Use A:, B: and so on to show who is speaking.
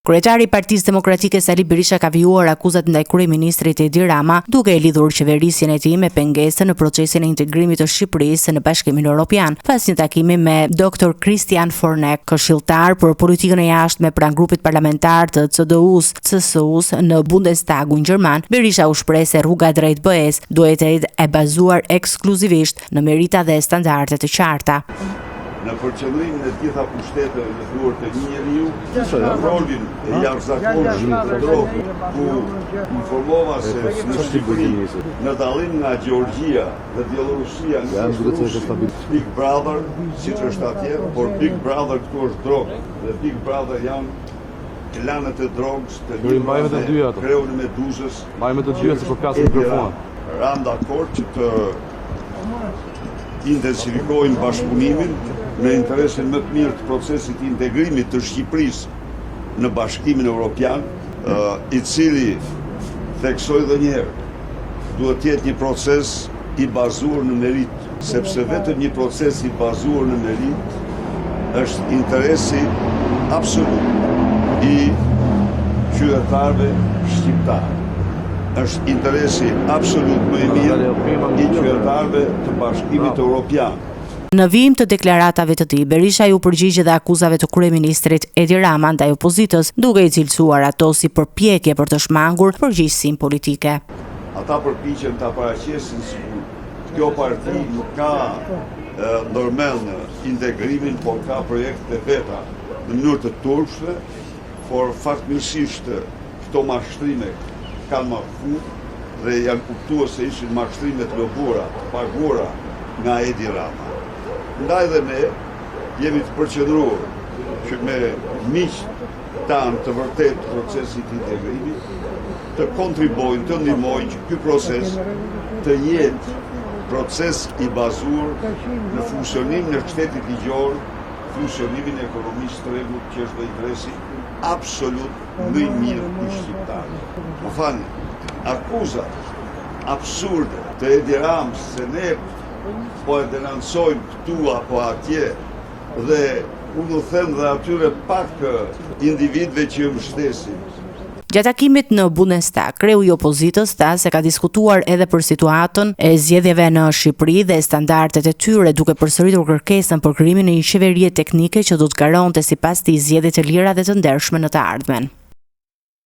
A: Kryetari i Partisë Demokratike Sali Berisha ka vijuar akuzat ndaj kryeministrit Edi Rama, duke e lidhur qeverisjen e tij me pengesën në procesin e integrimit të Shqipërisë në Bashkimin Evropian, pas një takimi me Dr. Christian Fornek, këshilltar për politikën e jashtme pranë grupit parlamentar të CDU-s në Bundestagun gjerman. Berisha u shpreh se rruga drejt BE-s duhet të jetë e bazuar ekskluzivisht në merita dhe standarde të qarta.
B: Në përqendrim në gjitha pushteteve në dhuar të një njeriu, rolin e jashtëzakonshëm të drogës, ku informova se në Shqipëri, në dallim nga Gjeorgjia dhe Bielorusia, Big Brother, siç është atje, por Big Brother këtu është drogë, dhe Big Brother janë klanët e drogës, të lidhura me kreun e Meduzës.
C: Mbajmë të dyja se po flasim mikrofon.
B: Ram dakord që të intensifikojnë bashkëpunimin në interesin më të mirë të procesit të integrimit të Shqipërisë në Bashkimin Evropian, i cili, theksoj edhe një herë, duhet të jetë një proces i bazuar në merit, sepse vetëm një proces i bazuar në merit është interesi absolut i qytetarëve shqiptarë. Është interesi absolut më i mirë i qytetarëve të Bashkimit Evropian.
A: Në vijim të deklaratave të tij, Berisha ju përgjigj edhe akuzave të kryeministrit Edi Rama ndaj opozitës, duke i cilësuar ato si përpjekje për të shmangur përgjegjësinë politike.
B: Ata përpiqen ta paraqesin si kjo parti nuk ka ndërmend në integrimin, por ka projekte veta në mënyrë të turpshme, por fatmirësisht këto mashtrime kanë marrë dhe janë kuptuar se ishin mashtrime të lobura, të paguara nga Edi Rama. Ndaj dhe ne jemi të përqendruar që me miqtë tanë të vërtet procesit integrimit të kontribojnë, të ndihmojnë që ky proces të jetë proces i bazuar në funksionimin e shtetit ligjor, funksionimin e ekonomisë të rregullt, që është dhe interesi absolut më i mirë i shqiptarëve. Më falni, akuzat absurde të Edi Ramës se ne po e denoncojmë këtu apo atje, dhe unë u them dhe atyre pak individëve që ju mbështesin.
A: Gjatë takimit në Bundestag, kreu i opozitës tha se ka diskutuar edhe për situatën e zgjedhjeve në Shqipëri dhe standardet e tyre, duke përsëritur kërkesën për krijimin e një qeverie teknike që do të garonte sipas tij zgjedhje të lira dhe të ndershme në të ardhmen.